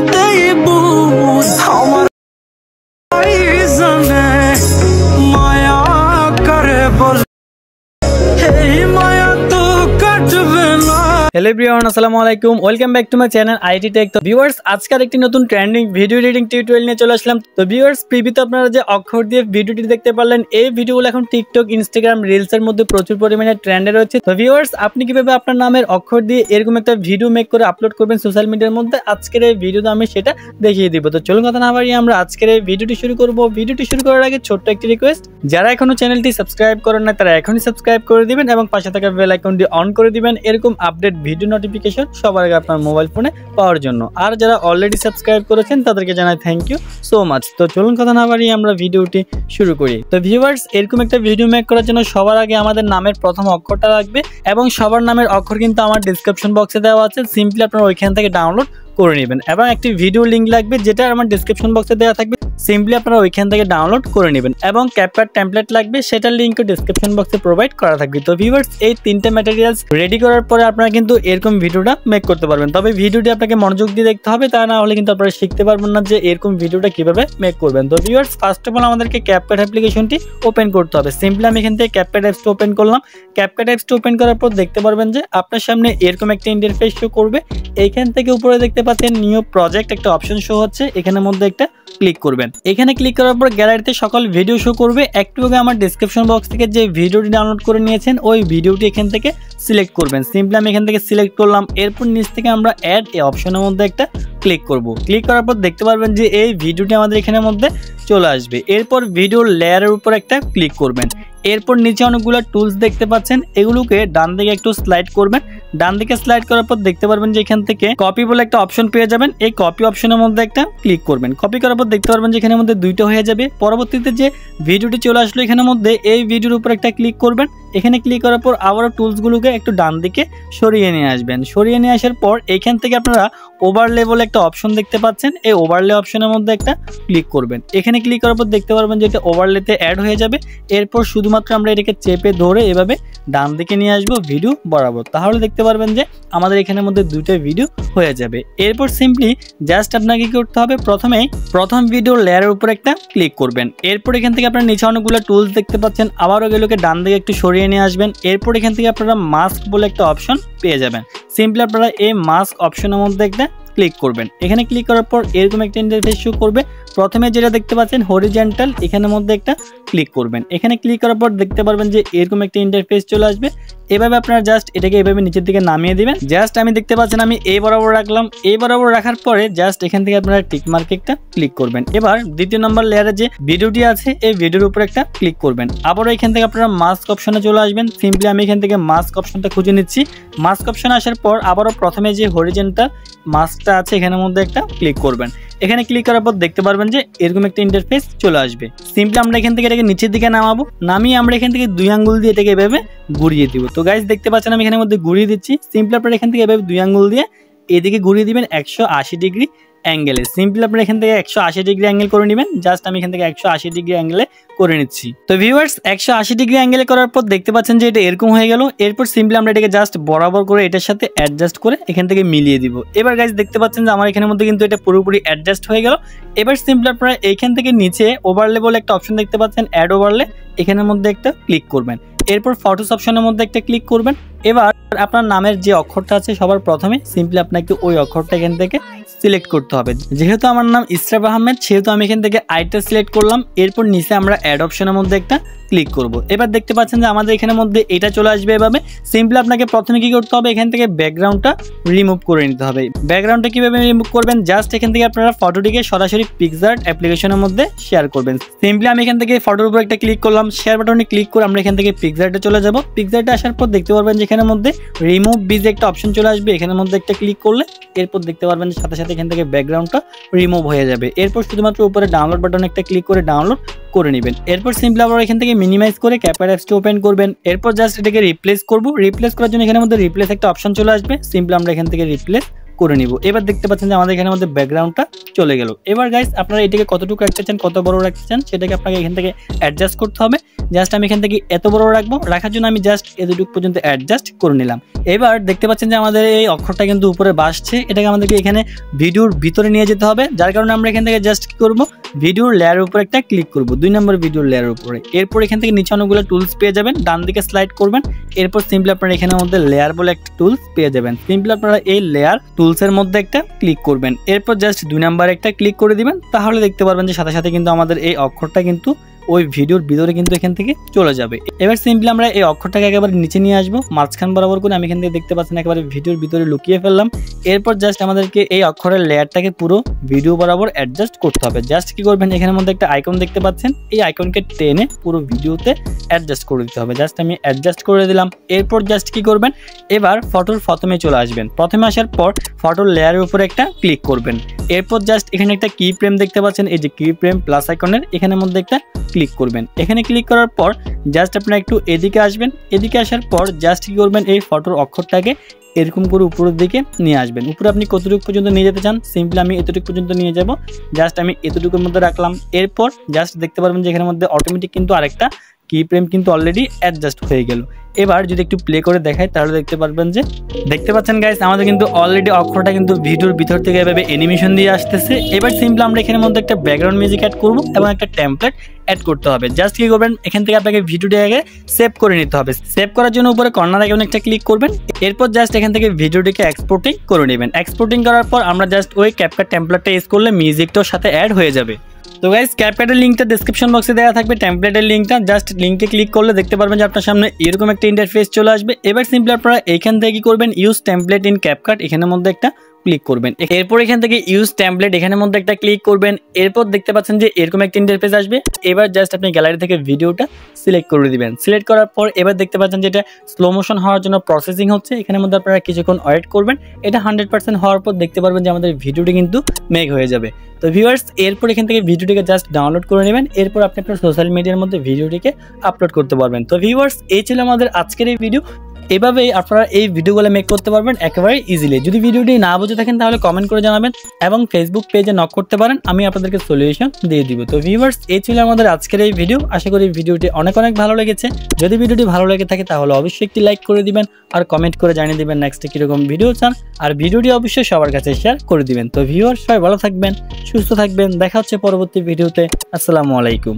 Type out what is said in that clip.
করতেই বুঝ আমার জানে মায়া করে বল এই মায়া তো কাটবে না। हेलो एवरीवन अस्सलामु आलैकुम welcome back to my channel IT tech. तो ভিউয়ার্স আজকের একটি নতুন ট্রেন্ডিং ভিডিও এডিটিং টিউটোরিয়াল নিয়ে চলে আসলাম। তো ভিউয়ার্স প্রিভিউতে আপনারা যে অক্ষর দিয়ে ভিডিওটি দেখতে পারলেন এই ভিডিওগুলো এখন টিকটক ইনস্টাগ্রাম রিলস এর মধ্যে প্রচুর পরিমাণে ট্রেন্ডে রয়েছে। তো ভিউয়ার্স আপনি কিভাবে আপনার নামের অক্ষর দিয়ে এরকম একটা ভিডিও মেক করে আপলোড করবেন সোশ্যাল মিডিয়ার মধ্যে আজকের এই ভিডিওতে আমি সেটা দেখিয়ে দিব। তো চলুন কথা না বাড়িয়ে আমরা আজকের এই ভিডিওটি শুরু করব। ভিডিওটি শুরু করার আগে ছোট্ট একটি রিকোয়েস্ট, যারা এখনো চ্যানেলটি সাবস্ক্রাইব করেন না তারা এখনই সাবস্ক্রাইব করে দিবেন এবং পাশে থাকা বেল আইকনটি অন করে দিবেন এরকম আপডেট ভিডিও নোটিফিকেশন সবার আগে আপনার মোবাইল ফোনে পাওয়ার জন্য। আর যারা অলরেডি সাবস্ক্রাইব করেছেন তাদেরকে জানাই থ্যাংক ইউ সো মাচ। তো চলুন কথা না বাড়িয়ে আমরা ভিডিওটি শুরু করি। তো ভিউয়ার্স এরকম একটা ভিডিও মেক করার জন্য সবার আগে আমাদের নামের প্রথম অক্ষরটা লাগবে এবং সবার নামের অক্ষর কিন্তু আমার ডেসক্রিপশন বক্সে দেওয়া আছে, সিম্পলি আপনারা ওইখান থেকে ডাউনলোড করে নেবেন এবং একটি ভিডিও লিংক লাগবে যেটা আমার ডেসক্রিপশন বক্সে দেওয়া থাকবে, সিম্পলি আপনারা ওইখান থেকে ডাউনলোড করে নেবেন এবং ক্যাপকাট টেমপ্লেট লাগবে সেটার লিংকও ডেসক্রিপশন বক্সে প্রোভাইড করা থাকবে। তো ভিউয়ার্স এই তিনটে ম্যাটেরিয়ালস রেডি করার পরে আপনারা কিন্তু এরকম ভিডিওটা মেক করতে পারবেন। তবে ভিডিওটি আপনাকে মনোযোগ দিয়ে দেখতে হবে, তা না হলে কিন্তু আপনারা শিখতে পারবেন না যে এরকম ভিডিওটা কিভাবে মেক করবেন। তো ভিউয়ার্স ফার্স্ট অফ অল আমাদেরকে ক্যাপকাট অ্যাপ্লিকেশনটি ওপেন করতে হবে। সিম্পলি আমি এখান থেকে ক্যাপকাট অ্যাপসটা ওপেন করলাম। ক্যাপকাট অ্যাপসটা ওপেন করার পর দেখতে পারবেন যে আপনার সামনে এরকম একটা ইন্টারফেস শো করবে। এইখান থেকে উপরে দেখতে পাচ্ছেন নিউ প্রজেক্ট একটা অপশন শো হচ্ছে, এখানের মধ্যে একটা ক্লিক করবেন। এখানে ক্লিক করার পর গ্যালারিতে সকল ভিডিও শো করবে। একটু আগে আমার ডেসক্রিপশন বক্স থেকে যে ভিডিওটি ডাউনলোড করে নিয়েছেন ওই ভিডিওটি এখান থেকে সিলেক্ট করবেন। সিম্পলি আমি এখান থেকে সিলেক্ট করলাম। এরপর নিচ থেকে আমরা অ্যাড এই অপশনের মধ্যে একটা ক্লিক করব। ক্লিক করার পর দেখতে পারবেন যে এই ভিডিওটি আমাদের এখানের মধ্যে চলে আসবে। এরপর ভিডিওর লেয়ারের উপর একটা ক্লিক করবেন। এরপর নিচে অনেকগুলো টুলস দেখতে পাচ্ছেন, এগুলোকে ডান দিকে একটু স্লাইড করবেন। ডান দিকে স্লাইড করার পর দেখতে পারবেন যে এখান থেকে কপি বলে একটা অপশন পেয়ে যাবেন। এই কপি অপশনের মধ্যে একটা ক্লিক করবেন। কপি করার পর দেখতে পারবেন যে এখানের মধ্যে দুইটা হয়ে যাবে। পরবর্তীতে যে ভিডিওটি চলে আসলো এখানের মধ্যে এই ভিডিওর উপর একটা ক্লিক করবেন। এখানে ক্লিক করার পর আবারও টুলসগুলোকে একটু ডান দিকে সরিয়ে নিয়ে আসবেন। সরিয়ে নিয়ে আসার পর এখান থেকে আপনারা ওভারলে বলে একটা অপশন দেখতে পাচ্ছেন, এই ওভারলে অপশনের মধ্যে একটা ক্লিক করবেন। এখানে ক্লিক করার পর দেখতে পারবেন যে এটা ওভারলেতে অ্যাড হয়ে যাবে। এরপর শুধুমাত্র আমরা এটাকে চেপে ধরে এভাবে ডান দিকে নিয়ে আসবো ভিডিও বরাবর, তাহলে দেখতে পারবেন যে আমাদের এখানের মধ্যে দুইটা ভিডিও হয়ে যাবে। এরপর সিম্পলি জাস্ট আপনাকে কি করতে হবে, প্রথম ভিডিও লেয়ারের উপর একটা ক্লিক করবেন। এরপর এখান থেকে আপনারা নিচে অনেকগুলো টুলস দেখতে পাচ্ছেন, আবারও এগুলোকে ডান দিকে একটু সরিয়ে নিয়ে আসবেন। এরপর এখান থেকে আপনারা মাস্ক বলে একটা অপশন পেয়ে যাবেন। সিম্পলি আপনারা এই মাস্ক অপশনের মধ্যে একটা ক্লিক করবেন। এখানে ক্লিক করার পর এরকম একটা ইন্টারফেস শো করবে। প্রথমে যেটা দেখতে পাচ্ছেন হরিজন্টাল, এখানের মধ্যে একটা ক্লিক করবেন। এখানে ক্লিক করার পর দেখতে পারবেন যে এরকম একটা ইন্টারফেস চলে আসবে। এভাবে আপনারা জাস্ট এটাকে এভাবে নিচের দিকে নামিয়ে দিবেন। জাস্ট আমি দেখতে পাচ্ছেন আমি এই বরাবর রাখলাম। এই বরাবর রাখার পরে জাস্ট এখান থেকে আপনারা টিক মার্কে একটা ক্লিক করবেন। এবার দ্বিতীয় নম্বর লেয়ারে যে ভিডিওটি আছে এই ভিডিওর উপর একটা ক্লিক করবেন। আবারও এখান থেকে আপনারা মাস্ক অপশনে চলে আসবেন। সিম্পলি আমি এখান থেকে মাস্ক অপশনটা খুঁজে নিচ্ছি। মাস্ক অপশনে আসার পর আবারও প্রথমে যে হরিজন্টাল মাস্কটা আছে এখানের মধ্যে একটা ক্লিক করবেন। এখানে ক্লিক করার পর দেখতে পারবেন যে এরকম একটা ইন্টারফেস চলে আসবে। সিম্পলি আমরা এখান থেকে এটাকে নিচের দিকে নামাবো, নামিয়ে আমরা এখান থেকে দুই আঙ্গুল দিয়ে এটাকে এভাবে ঘুরিয়ে দিব। তো গাইস দেখতে পাচ্ছেন আমি এখানের মধ্যে ঘুরিয়ে দিচ্ছি। সিম্পলি আপনারা এখান থেকে এভাবে দুই আঙ্গুল দিয়ে এদিকে ঘুরিয়ে দিবেন 180 ডিগ্রি অ্যাঙ্গেলে। সিম্পলি আপনারা এখান থেকে 180 ডিগ্রি অ্যাঙ্গেল করে নেবেন। জাস্ট আমি এখান থেকে 180 ডিগ্রি অ্যাঙ্গেলে করে নিচ্ছি। তো ভিউয়ার্স 180 ডিগ্রি অ্যাঙ্গেলে করার পর দেখতে পাচ্ছেন যে এটা এরকম হয়ে গেল। এরপর সিম্পলি আমরা এটাকে জাস্ট বরাবর করে এটার সাথে অ্যাডজাস্ট করে এখান থেকে মিলিয়ে দিব। এবার গাইস দেখতে পাচ্ছেন যে আমার এখানের মধ্যে কিন্তু এটা পুরোপুরি অ্যাডজাস্ট হয়ে গেল। এবার সিম্পলি আপনারা এইখান থেকে নিচে ওভারলে বলে একটা অপশন দেখতে পাচ্ছেন, অ্যাড ওভারলে, এখানের মধ্যে একটা ক্লিক করবেন। এরপর ফটোস অপশনের মধ্যে একটা ক্লিক করবেন। এবার আপনার নামের যে অক্ষরটা আছে সবার প্রথমে সিম্পলি আপনাকে ওই অক্ষরটা এখান থেকে সিলেক্ট করতে হবে। যেহেতু আমার নাম ইসরাফ আহমেদ সেহেতু আমি এখান থেকে আইটা সিলেক্ট করলাম। এরপর নিচে আমরা অ্যাড অপশনের মধ্যে একটা ক্লিক করব। এবার দেখতে পাচ্ছেন যে আমাদের এখানের মধ্যে এটা চলে আসবে। এভাবে সিম্পলি আপনাকে প্রথমে কি করতে হবে, এখান থেকে ব্যাকগ্রাউন্ডটা রিমুভ করে নিতে হবে। ব্যাকগ্রাউন্ডটা কিভাবে রিমুভ করবেন, জাস্ট এখান থেকে আপনারা ফটোটিকে সরাসরি পিক্সআর্ট অ্যাপ্লিকেশনের মধ্যে শেয়ার করবেন। সিম্পলি আমি এখান থেকে ফটোর উপর একটা ক্লিক করলাম, শেয়ার বাটনে ক্লিক করে আমরা এখান থেকে পিক্সআর্টে চলে যাব। পিক্সআর্টে আসার পর দেখতে পারবেন যে এখানের মধ্যে রিমুভ বিজ একটা অপশন চলে আসবে। এখানের মধ্যে একটা ক্লিক করলে এরপর দেখতে পারবেন যে সাথে সাথে এখান থেকে ব্যাকগ্রাউন্ডটা রিমুভ হয়ে যাবে। এরপর শুধুমাত্র উপরে ডাউনলোড বাটনে একটা ক্লিক করে ডাউনলোড করে নেবেন। এরপর সিম্পলি আবার এখান থেকে মিনিমাইজ করে ক্যাপকাট অ্যাপসটা ওপেন করবেন। এরপর জাস্ট এটাকে রিপ্লেস করব। রিপ্লেস করার জন্য এখানের মধ্যে রিপ্লেস একটা অপশন চলে আসবে। সিম্পলি আমরা এখান থেকে রিপ্লেস করে নিব। এবার দেখতে পাচ্ছেন যে আমাদের এখানের মধ্যে ব্যাকগ্রাউন্ডটা চলে গেল। এবার গাইস আপনারা এটাকে কতটুকু রাখতে চান, কত বড় রাখতে চান সেটাকে আপনাকে এখান থেকে অ্যাডজাস্ট করতে হবে। জাস্ট আমি এখান থেকে এত বড় রাখবো, রাখার জন্য আমি জাস্ট এতটুকু পর্যন্ত অ্যাডজাস্ট করে নিলাম। এবার দেখতে পাচ্ছেন যে আমাদের এই অক্ষরটা কিন্তু উপরে বাসছে, এটাকে আমাদেরকে এখানে ভিডিওর ভিতরে নিয়ে যেতে হবে, যার কারণে আমরা এখান থেকে জাস্ট কি করব, ভিডিওর লেয়ারের উপরে একটা ক্লিক করব, 2 নম্বর ভিডিওর লেয়ারের উপরে। এরপর এখান থেকে নিচে অনেকগুলো টুলস পেয়ে যাবেন, ডান দিকে স্লাইড করবেন, এরপর সিম্পলি আপনারা এখানের মধ্যে লেয়ার বলে একটা টুলস পেয়ে যাবেন, সিম্পলি আপনারা এই লেয়ার টুলসের মধ্যে একটা ক্লিক করবেন, এরপর জাস্ট 2 নম্বরে একটা ক্লিক করে দিবেন, তাহলে দেখতে পারবেন যে সাথে সাথে কিন্তু আমাদের এই অক্ষরটা কিন্তু ওই ভিডিওর ভিতরে কিন্তু এখান থেকে চলে যাবে। এবার সিম্পলি আমরা এই অক্ষরটাকে একেবারে নিচে নিয়ে আসবো, মাঝখান বরাবর করে আমি এখান থেকে দেখতে পাচ্ছেন একেবারে ভিডিওর ভিতরে লুকিয়ে ফেললাম। এরপর জাস্ট আমাদেরকে এই অক্ষরের লেয়ারটাকে পুরো ভিডিও বরাবর অ্যাডজাস্ট করতে হবে। জাস্ট কি করবেন, এখানের মধ্যে একটা আইকন দেখতে পাচ্ছেন, এই আইকনকে টেনে পুরো ভিডিওতে অ্যাডজাস্ট করে দিতে হবে। জাস্ট আমি অ্যাডজাস্ট করে দিলাম। এরপর জাস্ট কি করবেন, এবার ফটোর প্রথমে চলে আসবেন, প্রথমে আসার পর ফটোর লেয়ারের উপরে একটা ক্লিক করবেন, এরপর জাস্ট এখানে একটা কি ফ্রেম দেখতে পাচ্ছেন, এই যে কি ফ্রেম প্লাস আইকনের এখানের মধ্যে একটা ক্লিক করবেন। এখানে ক্লিক করার পর জাস্ট আপনারা একটু এদিকে আসবেন, এদিকে আসার পর জাস্ট কি করবেন, এই ফটোর অক্ষরটাকে এরকম করে উপরের দিকে নিয়ে আসবেন। উপরে আপনি কতটুকু পর্যন্ত নিয়ে যেতে চান, সিম্পলি আমি এতটুকু পর্যন্ত নিয়ে যাব, জাস্ট আমি এতটুকুর মধ্যে রাখলাম। এরপর জাস্ট দেখতে পারবেন যে এখানের মধ্যে অটোমেটিক কিন্তু আরেকটা কি ফ্রেম কিন্তু অলরেডি অ্যাডজাস্ট হয়ে গেল। এবার যদি একটু প্লে করে দেখাই তাহলে দেখতে পারবেন যে, দেখতে পাচ্ছেন গাইস আমাদের কিন্তু অলরেডি অক্ষরটা কিন্তু ভিডিওর ভিতর থেকে এভাবে অ্যানিমেশন দিয়ে আসতেছে। এবার সিম্পলি আমরা এখানের মধ্যে একটা ব্যাকগ্রাউন্ড মিউজিক অ্যাড করব এবং একটা টেমপ্লেট অ্যাড করতে হবে। জাস্ট কি করবেন, এখান থেকে আপনাকে ভিডিওটি আগে সেভ করে নিতে হবে। সেভ করার জন্য উপরে কর্নার আইকনে একটা ক্লিক করবেন, এরপর জাস্ট এখান থেকে ভিডিওটিকে এক্সপোর্টিং করে নেবেন। এক্সপোর্টিং করার পর আমরা জাস্ট ওই ক্যাপকাট টেমপ্লেটটা ইউজ করলে মিউজিকটার সাথে অ্যাড হয়ে যাবে। তো গাইস ক্যাপকাটের লিঙ্কটা ডেসক্রিপশন বক্সে দেওয়া থাকবে, টেমপ্লেটের লিঙ্কটা জাস্ট লিঙ্কে ক্লিক করলে দেখতে পারবেন যে আপনার সামনে এরকম একটা ইন্টারফেস চলে আসবে। এবার সিম্পলি আপনারা এখান থেকে কি করবেন, ইউজ টেমপ্লেট ইন ক্যাপকাট এখানের মধ্যে একটা ক্লিক করবেন, এরপর এখান থেকে ইউজ টেমপ্লেট এখানের মধ্যে একটা ক্লিক করবেন। এরপর দেখতে পাচ্ছেন যে এরকম একটা ইন্টারফেস আসবে। এবার জাস্ট আপনি গ্যালারি থেকে ভিডিওটা সিলেক্ট করে দিবেন। সিলেক্ট করার পর এবার দেখতে পাচ্ছেন যে এটা স্লো মোশন হওয়ার জন্য প্রসেসিং হচ্ছে, এখানের মধ্যে আপনারা কিছুক্ষণ ওয়েট করবেন। এটা 100% হওয়ার পর দেখতে পারবেন যে আমাদের ভিডিওটি কিন্তু মেক হয়ে যাবে। তো ভিউয়ার্স এরপর এখান থেকে ভিডিওটিকে জাস্ট ডাউনলোড করে নেবেন, এরপর আপনি আপনার সোশ্যাল মিডিয়ার মধ্যে ভিডিওটিকে আপলোড করতে পারবেন। তো ভিউয়ার্স এই ছিল আমাদের আজকের এই ভিডিও। এভাবেই আপনারা এই ভিডিওগুলো মেক করতে পারবেন একেবারে ইজিলি। যদি ভিডিওটি না বুঝে থাকেন তাহলে কমেন্ট করে জানাবেন এবং ফেসবুক পেজে নক করতে পারেন, আমি আপনাদেরকে সলিউশন দিয়ে দিব। তো ভিউয়ার্স এই ছিল আমাদের আজকের এই ভিডিও। আশা করি ভিডিওটি অনেক ভালো লেগেছে। যদি ভিডিওটি ভালো লেগে থাকে তাহলে অবশ্যই একটি লাইক করে দিবেন আর কমেন্ট করে জানিয়ে দিবেন নেক্সটে কিরকম ভিডিও চান, আর ভিডিওটি অবশ্যই সবার কাছে শেয়ার করে দিবেন। তো ভিউয়ার্স সবাই ভালো থাকবেন, সুস্থ থাকবেন, দেখা হচ্ছে পরবর্তী ভিডিওতে। আসসালামু আলাইকুম।